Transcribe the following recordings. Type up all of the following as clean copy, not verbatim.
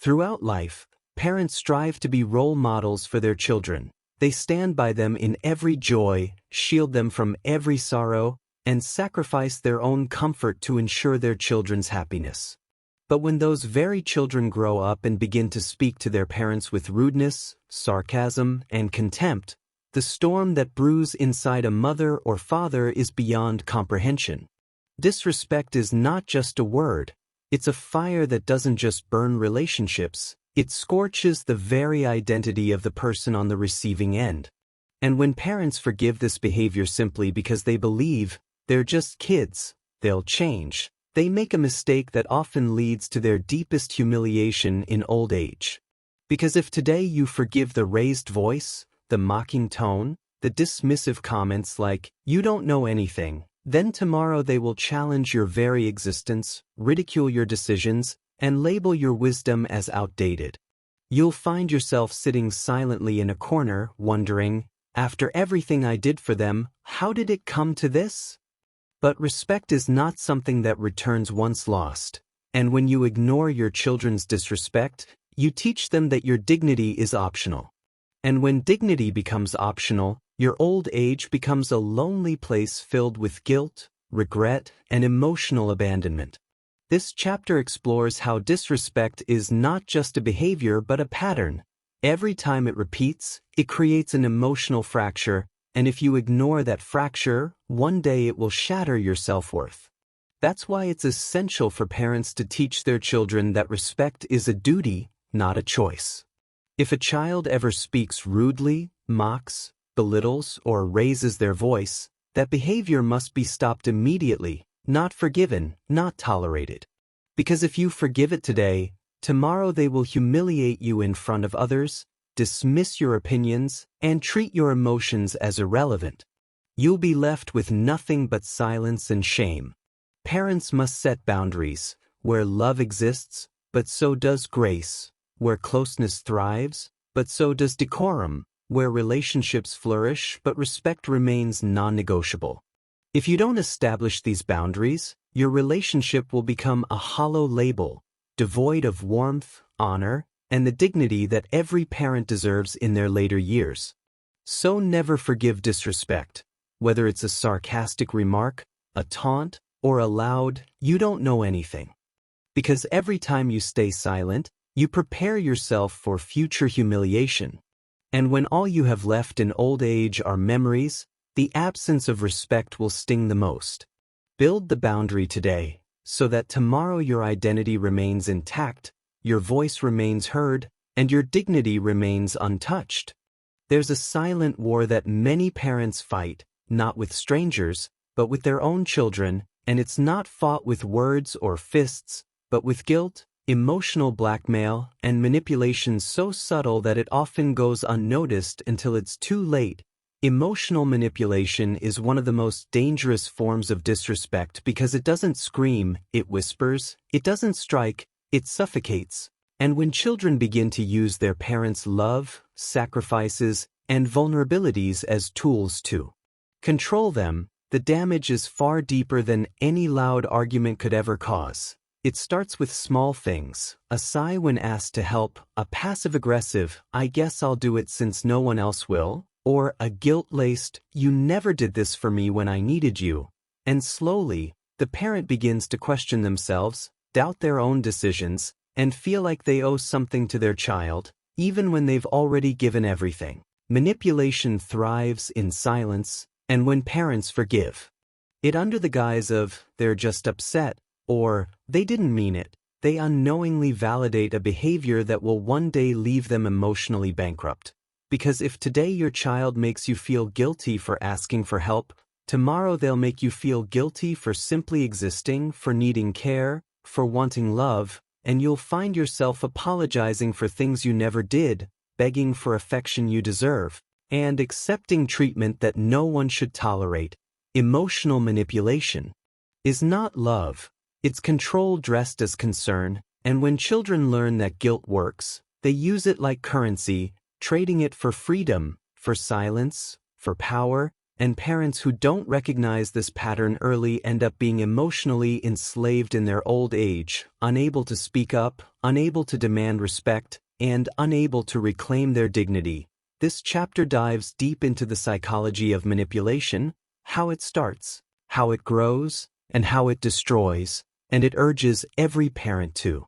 Throughout life, parents strive to be role models for their children. They stand by them in every joy, shield them from every sorrow, and sacrifice their own comfort to ensure their children's happiness. But when those very children grow up and begin to speak to their parents with rudeness, sarcasm, and contempt, the storm that brews inside a mother or father is beyond comprehension. Disrespect is not just a word. It's a fire that doesn't just burn relationships, it scorches the very identity of the person on the receiving end. And when parents forgive this behavior simply because they believe they're just kids, they'll change, they make a mistake that often leads to their deepest humiliation in old age. Because if today you forgive the raised voice, the mocking tone, the dismissive comments like, "You don't know anything," then tomorrow they will challenge your very existence, ridicule your decisions, and label your wisdom as outdated. You'll find yourself sitting silently in a corner, wondering, after everything I did for them, how did it come to this? But respect is not something that returns once lost, and when you ignore your children's disrespect, you teach them that your dignity is optional. And when dignity becomes optional, your old age becomes a lonely place filled with guilt, regret, and emotional abandonment. This chapter explores how disrespect is not just a behavior but a pattern. Every time it repeats, it creates an emotional fracture, and if you ignore that fracture, one day it will shatter your self-worth. That's why it's essential for parents to teach their children that respect is a duty, not a choice. If a child ever speaks rudely, mocks, belittles, or raises their voice, that behavior must be stopped immediately, not forgiven, not tolerated. Because if you forgive it today, tomorrow they will humiliate you in front of others, dismiss your opinions, and treat your emotions as irrelevant. You'll be left with nothing but silence and shame. Parents must set boundaries. Where love exists, but so does grace. Where closeness thrives, but so does decorum. Where relationships flourish, but respect remains non-negotiable. If you don't establish these boundaries, your relationship will become a hollow label, devoid of warmth, honor, and the dignity that every parent deserves in their later years. So never forgive disrespect, whether it's a sarcastic remark, a taunt, or a loud, "You don't know anything." Because every time you stay silent, you prepare yourself for future humiliation. And when all you have left in old age are memories, the absence of respect will sting the most. Build the boundary today, so that tomorrow your identity remains intact, your voice remains heard, and your dignity remains untouched. There's a silent war that many parents fight, not with strangers, but with their own children, and it's not fought with words or fists, but with guilt, emotional blackmail, and manipulation so subtle that it often goes unnoticed until it's too late. Emotional manipulation is one of the most dangerous forms of disrespect because it doesn't scream, it whispers, it doesn't strike, it suffocates. And when children begin to use their parents' love, sacrifices, and vulnerabilities as tools to control them, the damage is far deeper than any loud argument could ever cause. It starts with small things, a sigh when asked to help, a passive-aggressive, "I guess I'll do it since no one else will," or a guilt-laced, "You never did this for me when I needed you." And slowly, the parent begins to question themselves, doubt their own decisions, and feel like they owe something to their child, even when they've already given everything. Manipulation thrives in silence, and when parents forgive it under the guise of, "They're just upset," or "They didn't mean it," they unknowingly validate a behavior that will one day leave them emotionally bankrupt. Because if today your child makes you feel guilty for asking for help, tomorrow they'll make you feel guilty for simply existing, for needing care, for wanting love, and you'll find yourself apologizing for things you never did, begging for affection you deserve, and accepting treatment that no one should tolerate. Emotional manipulation is not love. It's control dressed as concern, and when children learn that guilt works, they use it like currency, trading it for freedom, for silence, for power, and parents who don't recognize this pattern early end up being emotionally enslaved in their old age, unable to speak up, unable to demand respect, and unable to reclaim their dignity. This chapter dives deep into the psychology of manipulation, how it starts, how it grows, and how it destroys, and it urges every parent to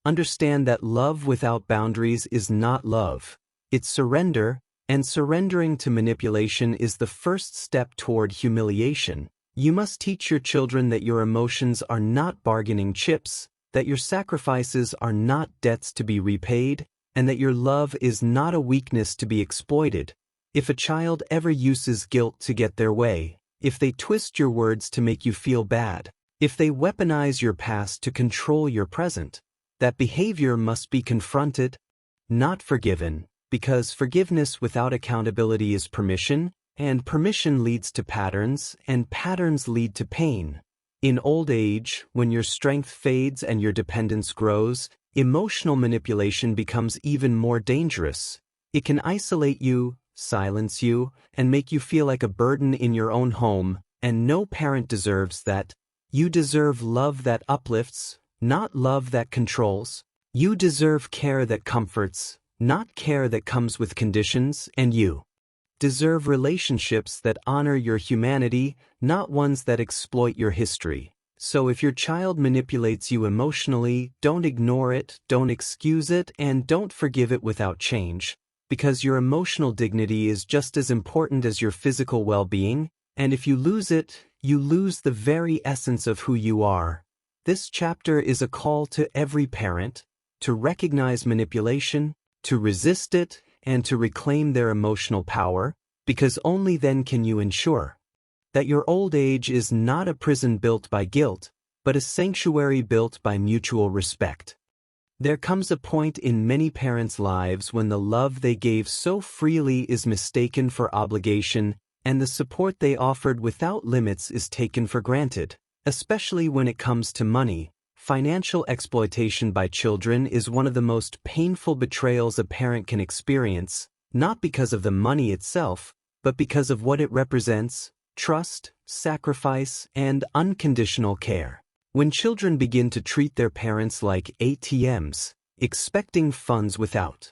understand that love without boundaries is not love. It's surrender, and surrendering to manipulation is the first step toward humiliation. You must teach your children that your emotions are not bargaining chips, that your sacrifices are not debts to be repaid, and that your love is not a weakness to be exploited. If a child ever uses guilt to get their way, if they twist your words to make you feel bad, if they weaponize your past to control your present, that behavior must be confronted, not forgiven, because forgiveness without accountability is permission, and permission leads to patterns, and patterns lead to pain. In old age, when your strength fades and your dependence grows, emotional manipulation becomes even more dangerous. It can isolate you, silence you, and make you feel like a burden in your own home, and no parent deserves that. You deserve love that uplifts, not love that controls. You deserve care that comforts, not care that comes with conditions, and you deserve relationships that honor your humanity, not ones that exploit your history. So if your child manipulates you emotionally, don't ignore it, don't excuse it, and don't forgive it without change, because your emotional dignity is just as important as your physical well-being, and if you lose it, you lose the very essence of who you are. This chapter is a call to every parent to recognize manipulation, to resist it, and to reclaim their emotional power, because only then can you ensure that your old age is not a prison built by guilt, but a sanctuary built by mutual respect. There comes a point in many parents' lives when the love they gave so freely is mistaken for obligation, and the support they offered without limits is taken for granted. Especially when it comes to money, financial exploitation by children is one of the most painful betrayals a parent can experience, not because of the money itself, but because of what it represents: trust, sacrifice, and unconditional care. When children begin to treat their parents like ATMs, expecting funds without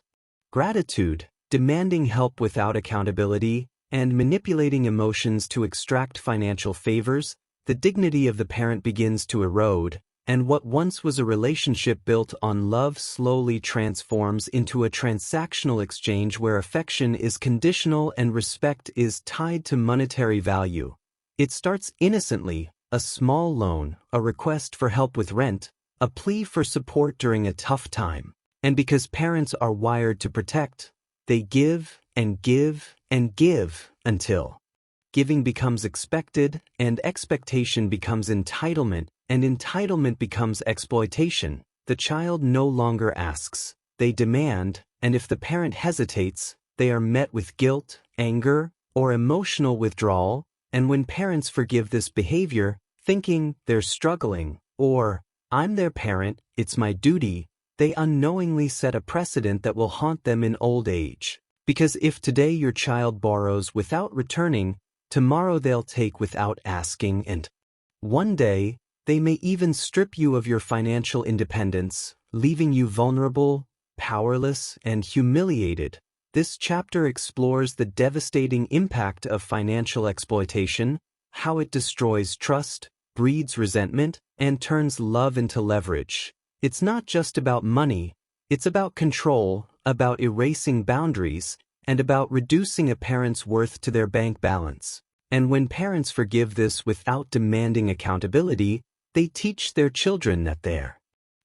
gratitude, demanding help without accountability, and manipulating emotions to extract financial favors, the dignity of the parent begins to erode, and what once was a relationship built on love slowly transforms into a transactional exchange where affection is conditional and respect is tied to monetary value. It starts innocently: a small loan, a request for help with rent, a plea for support during a tough time. And because parents are wired to protect, they give and give and give until giving becomes expected, and expectation becomes entitlement, and entitlement becomes exploitation. The child no longer asks, they demand, and if the parent hesitates, they are met with guilt, anger, or emotional withdrawal. And when parents forgive this behavior, thinking they're struggling, or I'm their parent, it's my duty, they unknowingly set a precedent that will haunt them in old age. Because if today your child borrows without returning, tomorrow they'll take without asking, and one day, they may even strip you of your financial independence, leaving you vulnerable, powerless, and humiliated. This chapter explores the devastating impact of financial exploitation, how it destroys trust, breeds resentment, and turns love into leverage. It's not just about money, it's about control, about erasing boundaries, and about reducing a parent's worth to their bank balance. And when parents forgive this without demanding accountability, they teach their children that their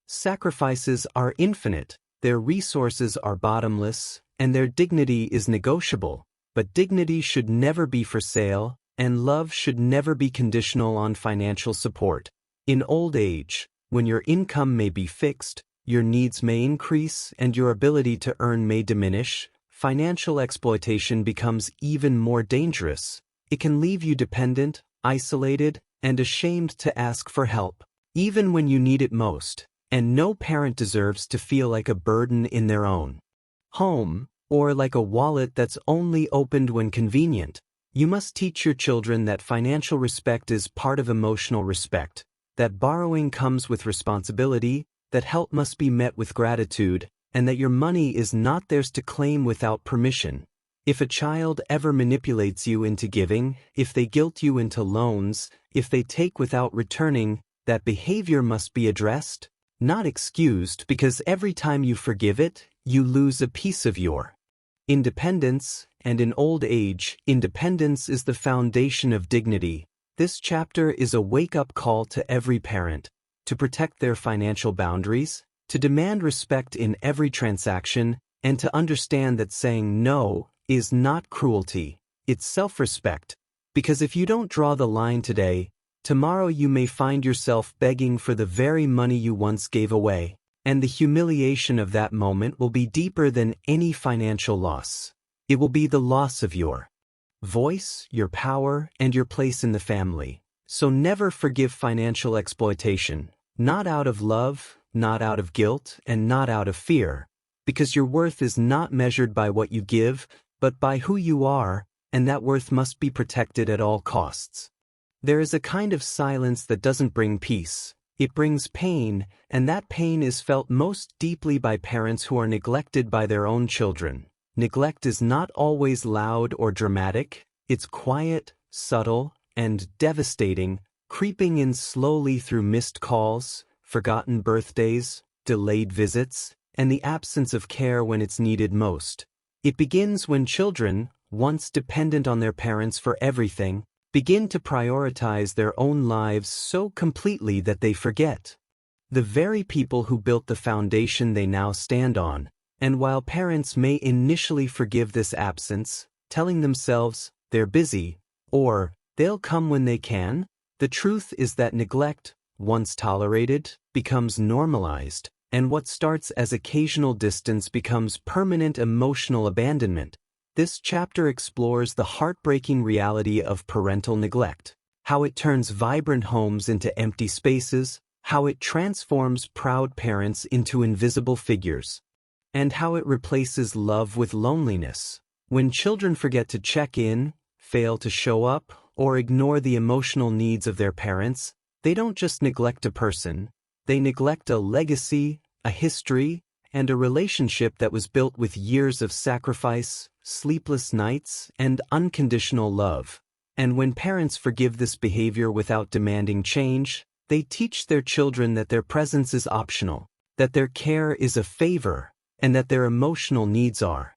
sacrifices are infinite, their resources are bottomless, and their dignity is negotiable. But dignity should never be for sale, and love should never be conditional on financial support. In old age, when your income may be fixed, your needs may increase, and your ability to earn may diminish, financial exploitation becomes even more dangerous. It can leave you dependent, isolated, and ashamed to ask for help, even when you need it most. And no parent deserves to feel like a burden in their own home, or like a wallet that's only opened when convenient. You must teach your children that financial respect is part of emotional respect, that borrowing comes with responsibility, that help must be met with gratitude, and that your money is not theirs to claim without permission. If a child ever manipulates you into giving, if they guilt you into loans, if they take without returning, that behavior must be addressed, not excused, because every time you forgive it, you lose a piece of your independence. And in old age, independence is the foundation of dignity. This chapter is a wake-up call to every parent, to protect their financial boundaries, to demand respect in every transaction, and to understand that saying no is not cruelty, it's self-respect. Because if you don't draw the line today, tomorrow you may find yourself begging for the very money you once gave away, and the humiliation of that moment will be deeper than any financial loss. It will be the loss of your voice, your power, and your place in the family. So never forgive financial exploitation, not out of love, not out of guilt, and not out of fear, because your worth is not measured by what you give, but by who you are, and that worth must be protected at all costs. There is a kind of silence that doesn't bring peace. It brings pain, and that pain is felt most deeply by parents who are neglected by their own children. Neglect is not always loud or dramatic, it's quiet, subtle, and devastating, creeping in slowly through missed calls, forgotten birthdays, delayed visits, and the absence of care when it's needed most. It begins when children, once dependent on their parents for everything, begin to prioritize their own lives so completely that they forget the very people who built the foundation they now stand on. And while parents may initially forgive this absence, telling themselves they're busy, or they'll come when they can, the truth is that neglect, once tolerated, becomes normalized, and what starts as occasional distance becomes permanent emotional abandonment. This chapter explores the heartbreaking reality of parental neglect, how it turns vibrant homes into empty spaces, how it transforms proud parents into invisible figures, and how it replaces love with loneliness. When children forget to check in, fail to show up, or ignore the emotional needs of their parents, they don't just neglect a person, they neglect a legacy, a history, and a relationship that was built with years of sacrifice, sleepless nights, and unconditional love. And when parents forgive this behavior without demanding change, they teach their children that their presence is optional, that their care is a favor, and that their emotional needs are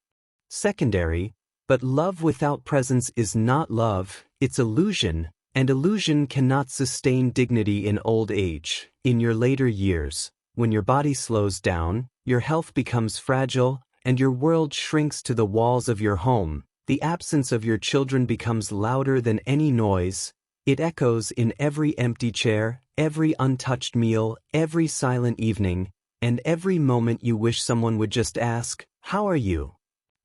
secondary. But love without presence is not love, it's illusion, and illusion cannot sustain dignity in old age. In your later years, when your body slows down, your health becomes fragile, and your world shrinks to the walls of your home, the absence of your children becomes louder than any noise. It echoes in every empty chair, every untouched meal, every silent evening, and every moment you wish someone would just ask, "How are you?"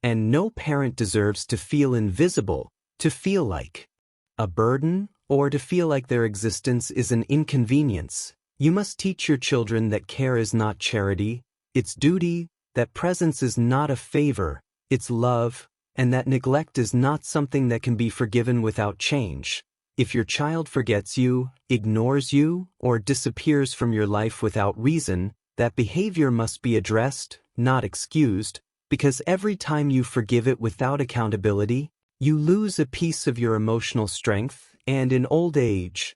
And no parent deserves to feel invisible, to feel like a burden, or to feel like their existence is an inconvenience. You must teach your children that care is not charity, it's duty, that presence is not a favor, it's love, and that neglect is not something that can be forgiven without change. If your child forgets you, ignores you, or disappears from your life without reason, that behavior must be addressed, not excused, because every time you forgive it without accountability, you lose a piece of your emotional strength. And in old age,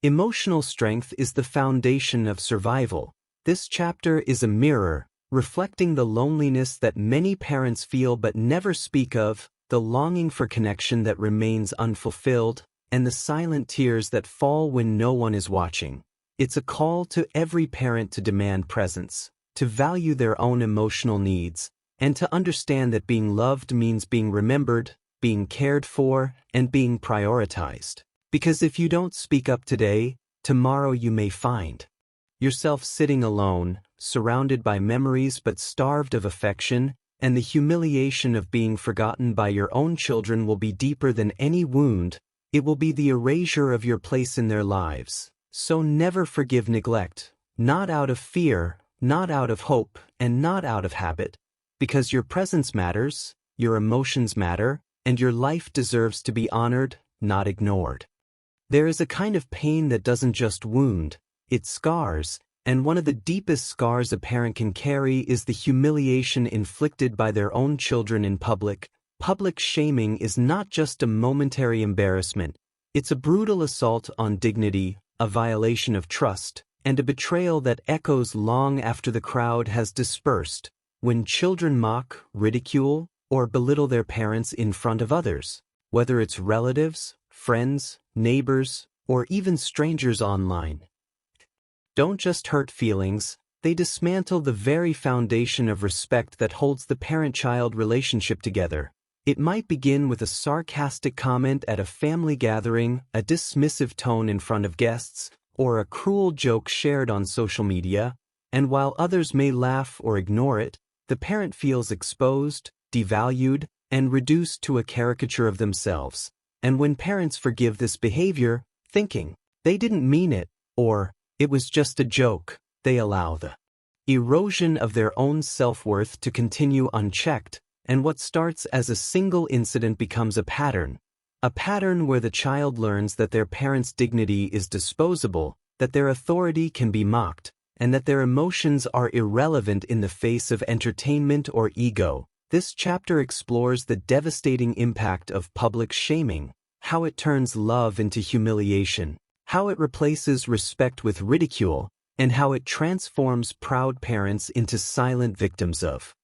emotional strength is the foundation of survival. This chapter is a mirror, reflecting the loneliness that many parents feel but never speak of, the longing for connection that remains unfulfilled, and the silent tears that fall when no one is watching. It's a call to every parent to demand presence, to value their own emotional needs, and to understand that being loved means being remembered, being cared for, and being prioritized. Because if you don't speak up today, tomorrow you may find yourself sitting alone, surrounded by memories but starved of affection, and the humiliation of being forgotten by your own children will be deeper than any wound. It will be the erasure of your place in their lives. So never forgive neglect, not out of fear, not out of hope, and not out of habit, because your presence matters, your emotions matter, and your life deserves to be honored, not ignored. There is a kind of pain that doesn't just wound, it scars, and one of the deepest scars a parent can carry is the humiliation inflicted by their own children in public. Public shaming is not just a momentary embarrassment, it's a brutal assault on dignity, a violation of trust, and a betrayal that echoes long after the crowd has dispersed. When children mock, ridicule, or belittle their parents in front of others, whether it's relatives, friends, neighbors, or even strangers online, don't just hurt feelings, they dismantle the very foundation of respect that holds the parent-child relationship together. It might begin with a sarcastic comment at a family gathering, a dismissive tone in front of guests, or a cruel joke shared on social media, and while others may laugh or ignore it, the parent feels exposed, devalued, and reduced to a caricature of themselves. And when parents forgive this behavior, thinking, they didn't mean it, or, it was just a joke, they allow the erosion of their own self-worth to continue unchecked, and what starts as a single incident becomes a pattern where the child learns that their parents' dignity is disposable, that their authority can be mocked, and that their emotions are irrelevant in the face of entertainment or ego. This chapter explores the devastating impact of public shaming, how it turns love into humiliation, how it replaces respect with ridicule, and how it transforms proud parents into silent victims of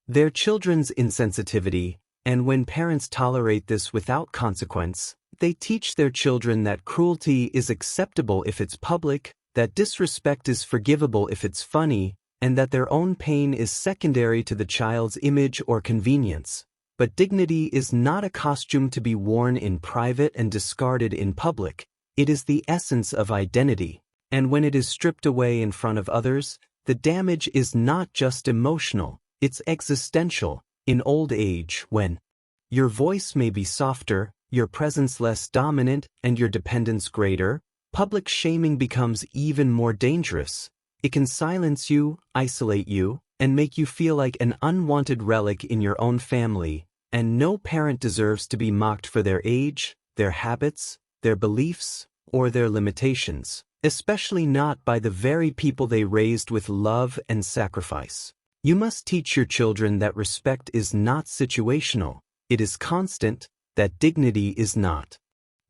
their children's insensitivity. And when parents tolerate this without consequence, they teach their children that cruelty is acceptable if it's public, that disrespect is forgivable if it's funny, and that their own pain is secondary to the child's image or convenience. But dignity is not a costume to be worn in private and discarded in public. It is the essence of identity, and when it is stripped away in front of others, the damage is not just emotional, it's existential. In old age, when your voice may be softer, your presence less dominant, and your dependence greater, public shaming becomes even more dangerous. It can silence you, isolate you, and make you feel like an unwanted relic in your own family, and no parent deserves to be mocked for their age, their habits, their beliefs, or their limitations, especially not by the very people they raised with love and sacrifice. You must teach your children that respect is not situational, it is constant, that dignity is not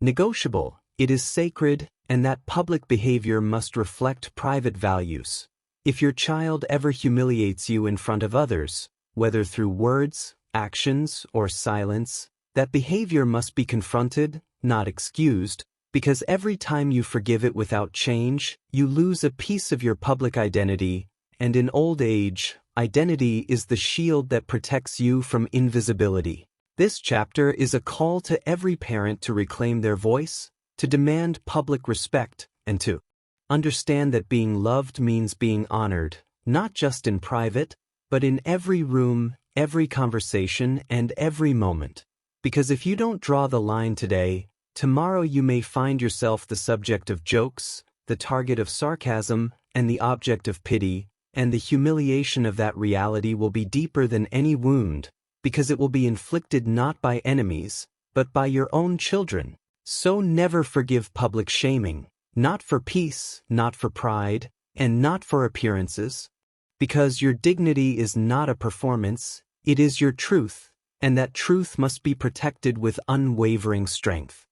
negotiable, it is sacred, and that public behavior must reflect private values. If your child ever humiliates you in front of others, whether through words, actions, or silence, that behavior must be confronted, not excused, because every time you forgive it without change, you lose a piece of your public identity, and in old age, identity is the shield that protects you from invisibility. This chapter is a call to every parent to reclaim their voice, to demand public respect, and to understand that being loved means being honored, not just in private, but in every room, every conversation, and every moment. Because if you don't draw the line today, tomorrow you may find yourself the subject of jokes, the target of sarcasm, and the object of pity, and the humiliation of that reality will be deeper than any wound, because it will be inflicted not by enemies, but by your own children. So never forgive public shaming, not for peace, not for pride, and not for appearances, because your dignity is not a performance, it is your truth, and that truth must be protected with unwavering strength.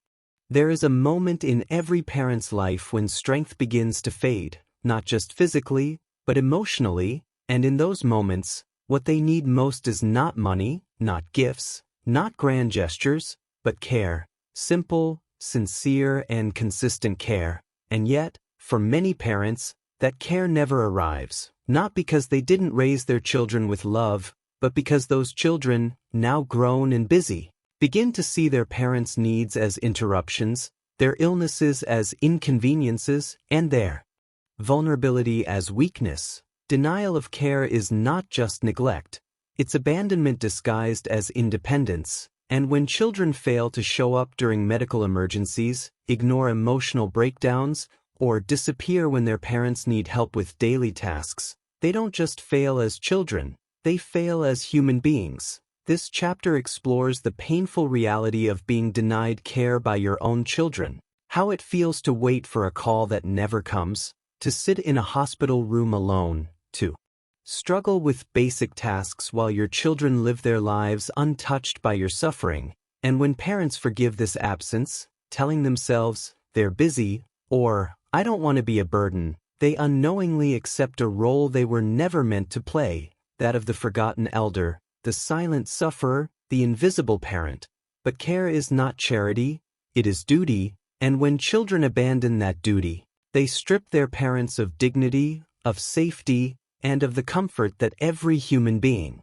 There is a moment in every parent's life when strength begins to fade, not just physically, but emotionally, and in those moments, what they need most is not money, not gifts, not grand gestures, but care, simple, sincere, and consistent care. And yet, for many parents, that care never arrives, not because they didn't raise their children with love, but because those children, now grown and busy, begin to see their parents' needs as interruptions, their illnesses as inconveniences, and their vulnerability as weakness. Denial of care is not just neglect, it's abandonment disguised as independence, and when children fail to show up during medical emergencies, ignore emotional breakdowns, or disappear when their parents need help with daily tasks, they don't just fail as children, they fail as human beings. This chapter explores the painful reality of being denied care by your own children, how it feels to wait for a call that never comes, to sit in a hospital room alone, to struggle with basic tasks while your children live their lives untouched by your suffering, and when parents forgive this absence, telling themselves, they're busy, or, I don't want to be a burden, they unknowingly accept a role they were never meant to play, that of the forgotten elder, the silent sufferer, the invisible parent. But care is not charity, it is duty, and when children abandon that duty, they strip their parents of dignity, of safety, and of the comfort that every human being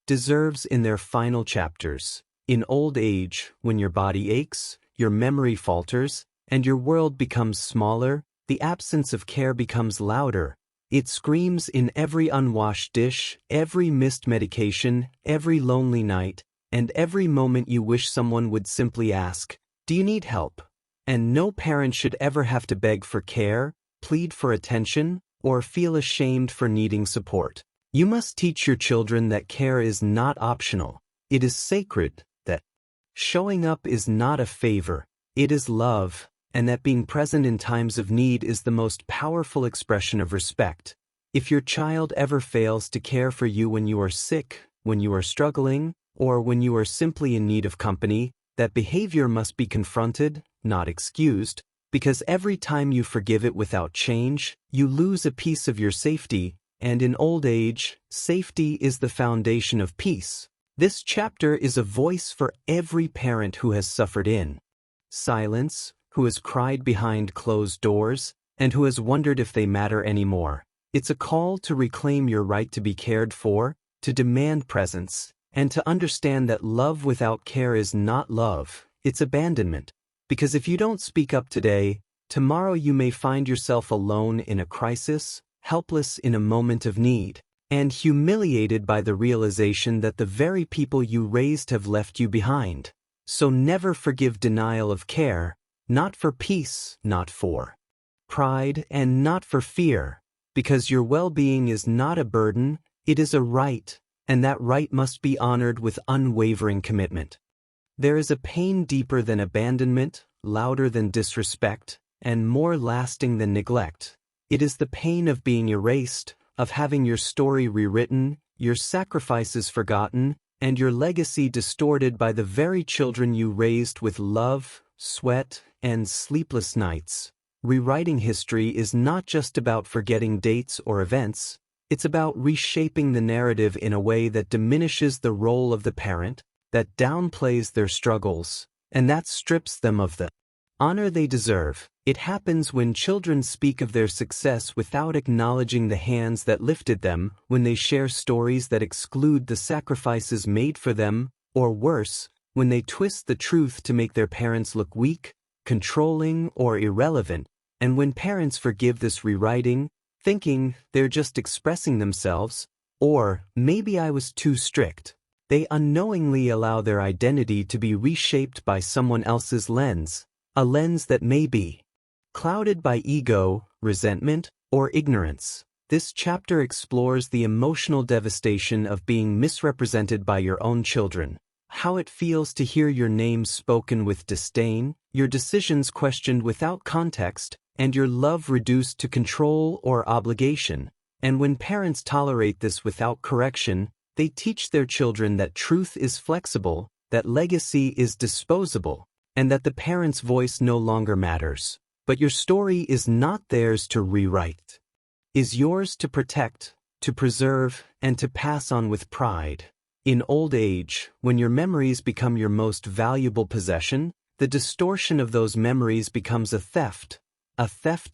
deserves in their final chapters. In old age, when your body aches, your memory falters, and your world becomes smaller, the absence of care becomes louder. It screams in every unwashed dish, every missed medication, every lonely night, and every moment you wish someone would simply ask, "Do you need help?" And no parent should ever have to beg for care, plead for attention, or feel ashamed for needing support. You must teach your children that care is not optional. It is sacred, that showing up is not a favor, it is love, and that being present in times of need is the most powerful expression of respect. If your child ever fails to care for you when you are sick, when you are struggling, or when you are simply in need of company, that behavior must be confronted, not excused, because every time you forgive it without change, you lose a piece of your safety, and in old age, safety is the foundation of peace. This chapter is a voice for every parent who has suffered in silence, who has cried behind closed doors, and who has wondered if they matter anymore. It's a call to reclaim your right to be cared for, to demand presence, and to understand that love without care is not love, it's abandonment. Because if you don't speak up today, tomorrow you may find yourself alone in a crisis, helpless in a moment of need, and humiliated by the realization that the very people you raised have left you behind. So never forgive denial of care, not for peace, not for pride, and not for fear, because your well-being is not a burden, it is a right, and that right must be honored with unwavering commitment. There is a pain deeper than abandonment, louder than disrespect, and more lasting than neglect. It is the pain of being erased, of having your story rewritten, your sacrifices forgotten, and your legacy distorted by the very children you raised with love, sweat, and sleepless nights. Rewriting history is not just about forgetting dates or events, it's about reshaping the narrative in a way that diminishes the role of the parent, that downplays their struggles, and that strips them of the honor they deserve. It happens when children speak of their success without acknowledging the hands that lifted them, when they share stories that exclude the sacrifices made for them, or worse, when they twist the truth to make their parents look weak, controlling, or irrelevant, and when parents forgive this rewriting, thinking they're just expressing themselves, or maybe I was too strict, they unknowingly allow their identity to be reshaped by someone else's lens, a lens that may be clouded by ego, resentment, or ignorance. This chapter explores the emotional devastation of being misrepresented by your own children, how it feels to hear your name spoken with disdain, your decisions questioned without context, and your love reduced to control or obligation. And when parents tolerate this without correction, they teach their children that truth is flexible, that legacy is disposable, and that the parent's voice no longer matters. But your story is not theirs to rewrite. Is yours to protect, to preserve, and to pass on with pride. In old age, when your memories become your most valuable possession, the distortion of those memories becomes a theft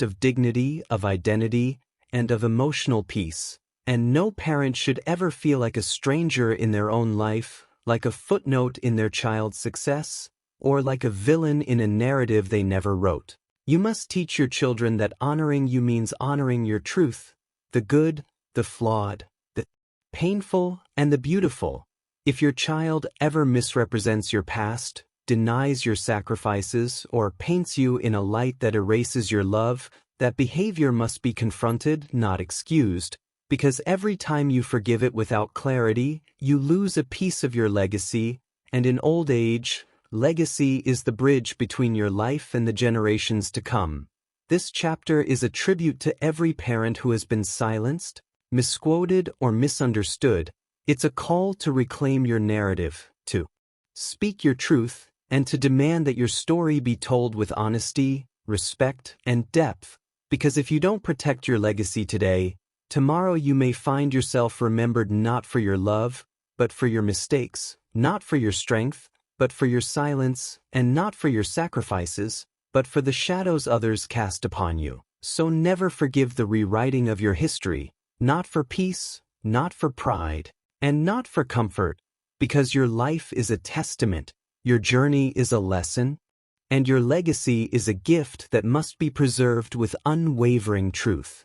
of dignity, of identity, and of emotional peace. And no parent should ever feel like a stranger in their own life, like a footnote in their child's success, or like a villain in a narrative they never wrote. You must teach your children that honoring you means honoring your truth, the good, the flawed, the painful, and the beautiful. If your child ever misrepresents your past, denies your sacrifices, or paints you in a light that erases your love, that behavior must be confronted, not excused, because every time you forgive it without clarity, you lose a piece of your legacy, and in old age, legacy is the bridge between your life and the generations to come. This chapter is a tribute to every parent who has been silenced, misquoted, or misunderstood. It's a call to reclaim your narrative, to speak your truth, and to demand that your story be told with honesty, respect, and depth. Because if you don't protect your legacy today, tomorrow you may find yourself remembered not for your love, but for your mistakes, not for your strength, but for your silence, and not for your sacrifices, but for the shadows others cast upon you. So never forgive the rewriting of your history, not for peace, not for pride, and not for comfort, because your life is a testament, your journey is a lesson, and your legacy is a gift that must be preserved with unwavering truth.